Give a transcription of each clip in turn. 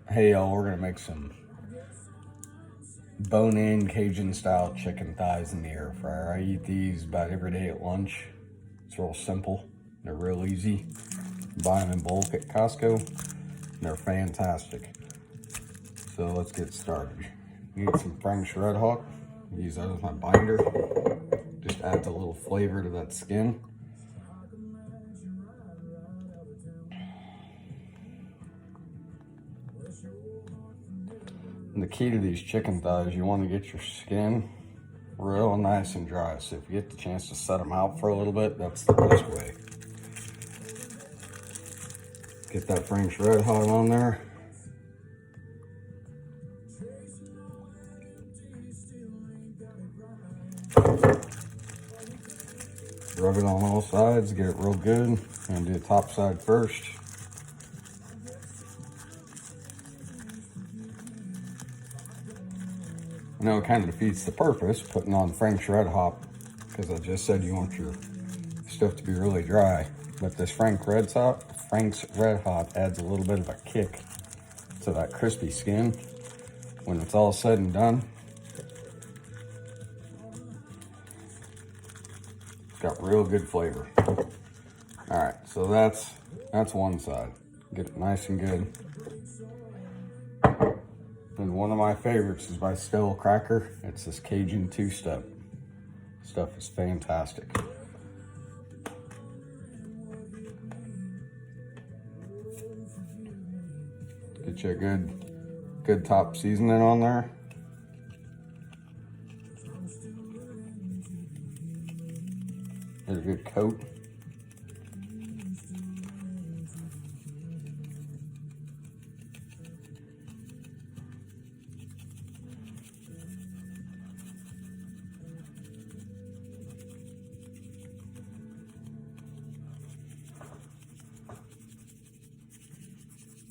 Hey y'all, we're gonna make some bone-in Cajun style chicken thighs in the air fryer. I eat these about every day at lunch. It's real simple, they're real easy. Buy them in bulk at Costco, they're fantastic. So let's get started. Need some French Red Hot, use that as my binder. Just adds a little flavor to that skin. And the key to these chicken thighs, you want to get your skin real nice and dry. So if you get the chance to set them out for a little bit, that's the best way. Get that French Red Hot on there. Rub it on all sides, get it real good. I'm gonna do the top side first. I know it kind of defeats the purpose putting on French Red Hot, because I just said you want your stuff to be really dry. But this Frank's Red Hot adds a little bit of a kick to that crispy skin when it's all said and done. It's got real good flavor. All right, so that's one side. Get it nice and good. And one of my favorites is by Stale Cracker. It's this Cajun two-step. Stuff is fantastic. Get you a good top seasoning on there. Get a good coat.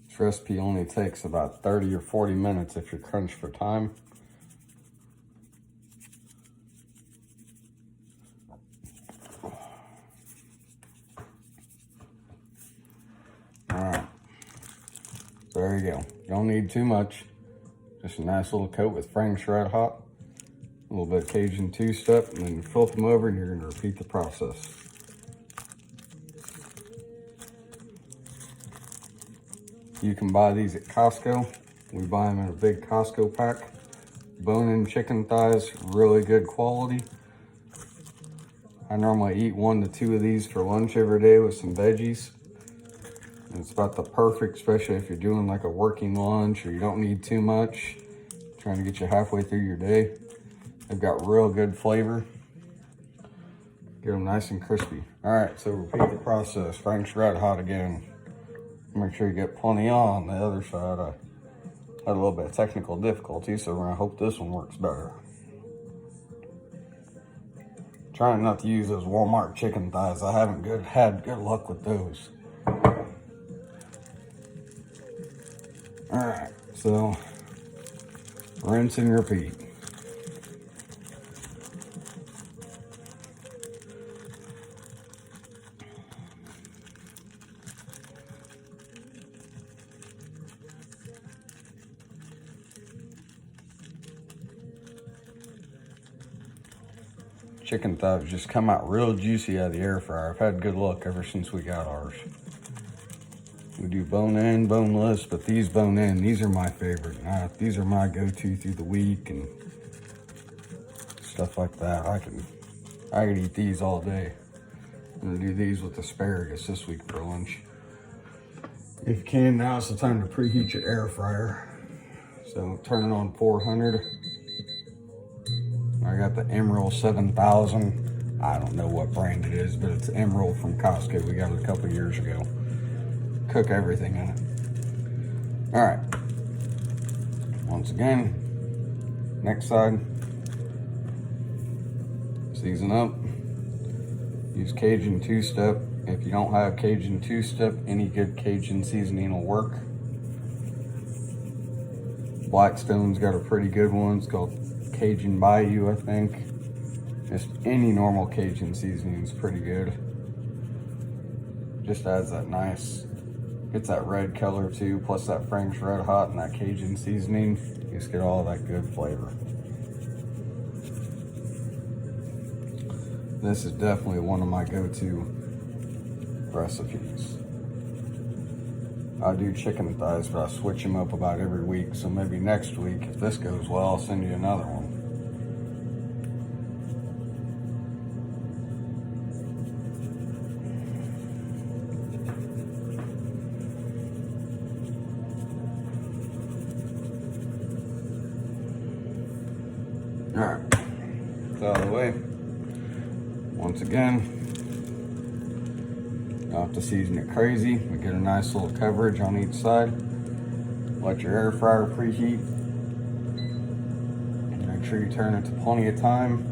This recipe only takes about 30 or 40 minutes if you're crunched for time. Alright, so there you go. You don't need too much. Just a nice little coat with Frank's Red Hot, a little bit of Cajun two-step, and then you flip them over and you're going to repeat the process. You can buy these at Costco. We buy them in a big Costco pack. Bone-in chicken thighs, really good quality. I normally eat 1 to 2 of these for lunch every day with some veggies. And it's about the perfect, especially if you're doing like a working lunch or you don't need too much, trying to get you halfway through your day. They've got real good flavor. Get them nice and crispy. All right, so repeat the process. Frank's Red Hot again. Make sure you get plenty on the other side. I had a little bit of technical difficulty, so I hope this one works better. Trying not to use those Walmart chicken thighs. I haven't had good luck with those. All right, so rinse and repeat. Chicken thighs just come out real juicy out of the air fryer. I've had good luck ever since we got ours. We do bone-in, boneless, but these bone-in, these are my favorite. These are my go-to through the week and stuff like that. I could eat these all day. I'm gonna do these with asparagus this week for lunch. If you can, now's the time to preheat your air fryer. So turn it on 400. I got the Emerald 7000. I don't know what brand it is, but it's Emerald from Costco. We got it a couple years ago. Cook everything in it. All right. Once again, next side. Season up. Use Cajun two-step. If you don't have Cajun two-step, any good Cajun seasoning will work. Blackstone's got a pretty good one. It's called Cajun Bayou, I think. Just any normal Cajun seasoning is pretty good. Just adds that nice It's that red color too, plus that Frank's Red Hot and that Cajun seasoning. You just get all that good flavor. This is definitely one of my go-to recipes. I do chicken thighs, but I switch them up about every week. So maybe next week, if this goes well, I'll send you another one. All right, it's out of the way. Once again, don't have to season it crazy. We get a nice little coverage on each side. Let your air fryer preheat. Make sure you turn it to plenty of time.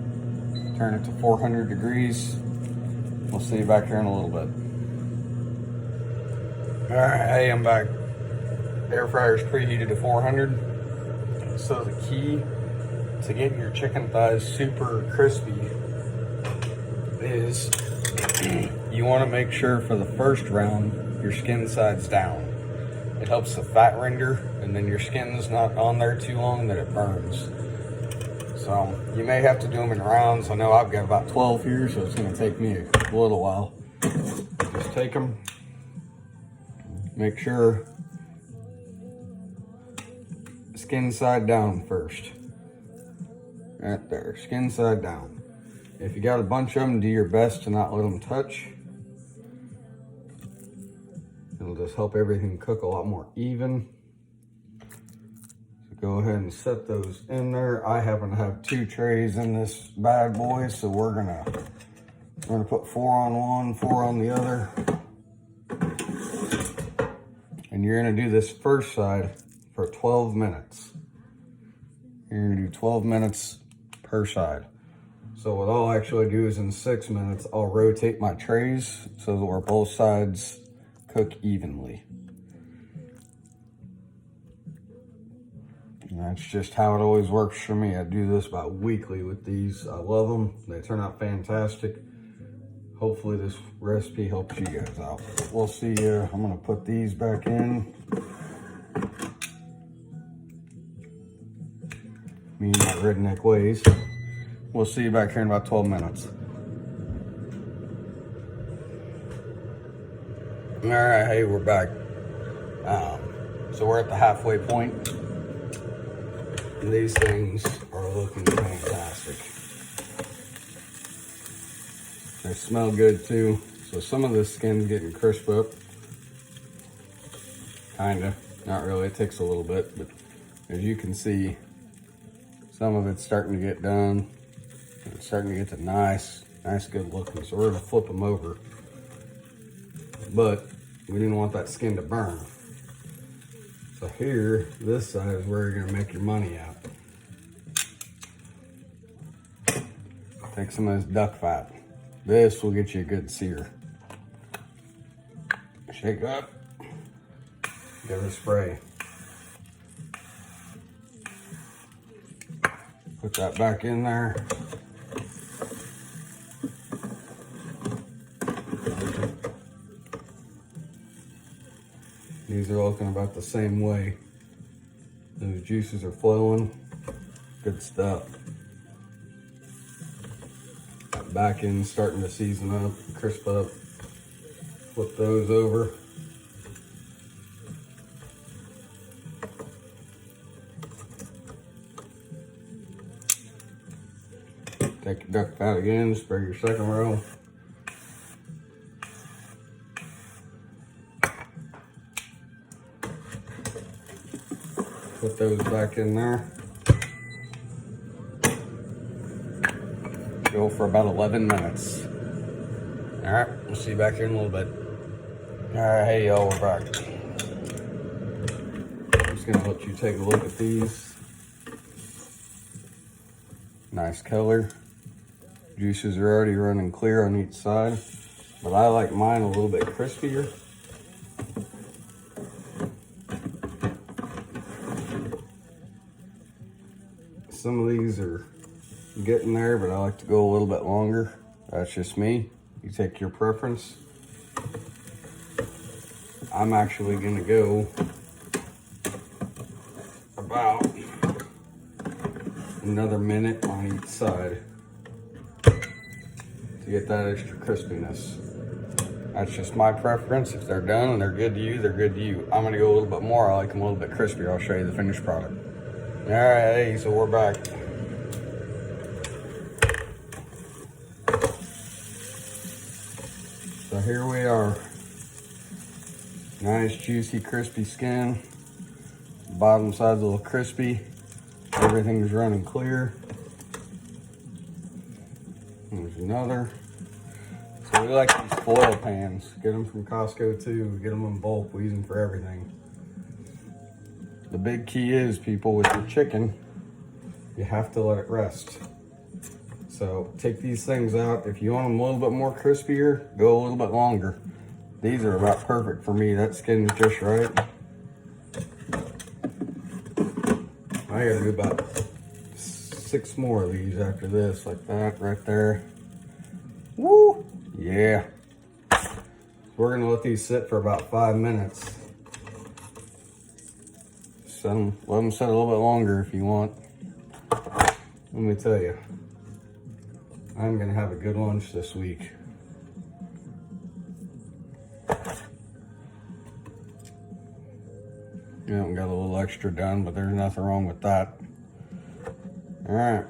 Turn it to 400 degrees. We'll see you back here in a little bit. All right, hey, I'm back. Air fryer's preheated to 400. So the key to getting your chicken thighs super crispy is you want to make sure for the first round your skin side's down. It helps the fat render, and then your skin's not on there too long that it burns. So you may have to do them in rounds. I know I've got about 12 here, so it's going to take me a little while. Just take them, make sure skin side down first. Right there, skin side down. If you got a bunch of them, do your best to not let them touch. It'll just help everything cook a lot more even. So go ahead and set those in there. I happen to have 2 trays in this bad boy, so we're gonna put 4 on one, 4 on the other. And you're gonna do this first side for 12 minutes. You're gonna do 12 minutes per side. So what I'll actually do is in 6 minutes, I'll rotate my trays so that where both sides cook evenly. And that's just how it always works for me. I do this about weekly with these. I love them. They turn out fantastic. Hopefully this recipe helps you guys out. We'll see you. I'm gonna put these back in. Me and my redneck ways. We'll see you back here in about 12 minutes. All right, hey, we're back. So we're at the halfway point. And these things are looking fantastic. They smell good too. So some of the skin's getting crisp up. Kinda, not really, it takes a little bit, but as you can see, some of it's starting to get done. It's starting to get to nice good looking. So we're gonna flip them over. But we didn't want that skin to burn. So here, this side is where you're gonna make your money out. Take some of this duck fat. This will get you a good sear. Shake up, give it a spray. Put that back in there. These are looking about the same way. Those juices are flowing. Good stuff. That back end starting to season up, crisp up. Flip those over. Take your duck fat again, spray your second row. Put those back in there. Go for about 11 minutes. All right, we'll see you back here in a little bit. All right, hey y'all, we're back. I'm just gonna let you take a look at these. Nice color. Juices are already running clear on each side, but I like mine a little bit crispier. Some of these are getting there, but I like to go a little bit longer. That's just me. You take your preference. I'm actually gonna go about another minute on each side to get that extra crispiness. That's just my preference. If they're done and they're good to you, they're good to you. I'm gonna go a little bit more. I like them a little bit crispier. I'll show you the finished product. All right, hey, so we're back. So here we are. Nice, juicy, crispy skin. Bottom side's a little crispy. Everything's running clear. There's another. So we like these foil pans. Get them from Costco too. Get them in bulk. We use them for everything. The big key is, people, with your chicken, you have to let it rest. So take these things out. If you want them a little bit more crispier, go a little bit longer. These are about perfect for me. That skin is just right. I gotta do about 6 more of these after this, like that right there. Woo! Yeah. We're gonna let these sit for about 5 minutes. Let them sit a little bit longer if you want. Let me tell you, I'm gonna have a good lunch this week. Yeah, got a little extra done, but there's nothing wrong with that. All right.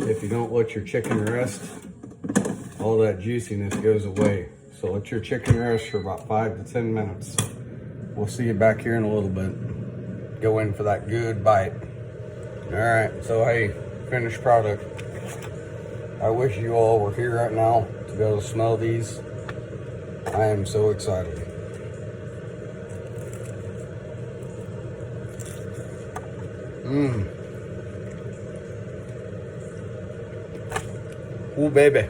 If you don't let your chicken rest, all that juiciness goes away. So let your chicken rest for about 5 to 10 minutes. We'll see you back here in a little bit. Go in for that good bite. All right, so hey, finished product. I wish you all were here right now to be able to smell these. I am so excited. Ooh, baby.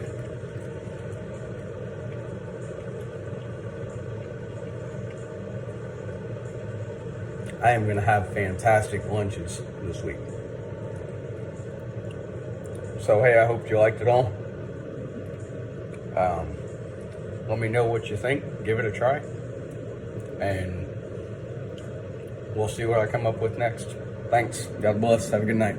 I am gonna have fantastic lunches this week. So hey, I hope you liked it all. Let me know what you think. Give it a try. And we'll see what I come up with next. Thanks. God bless. Have a good night.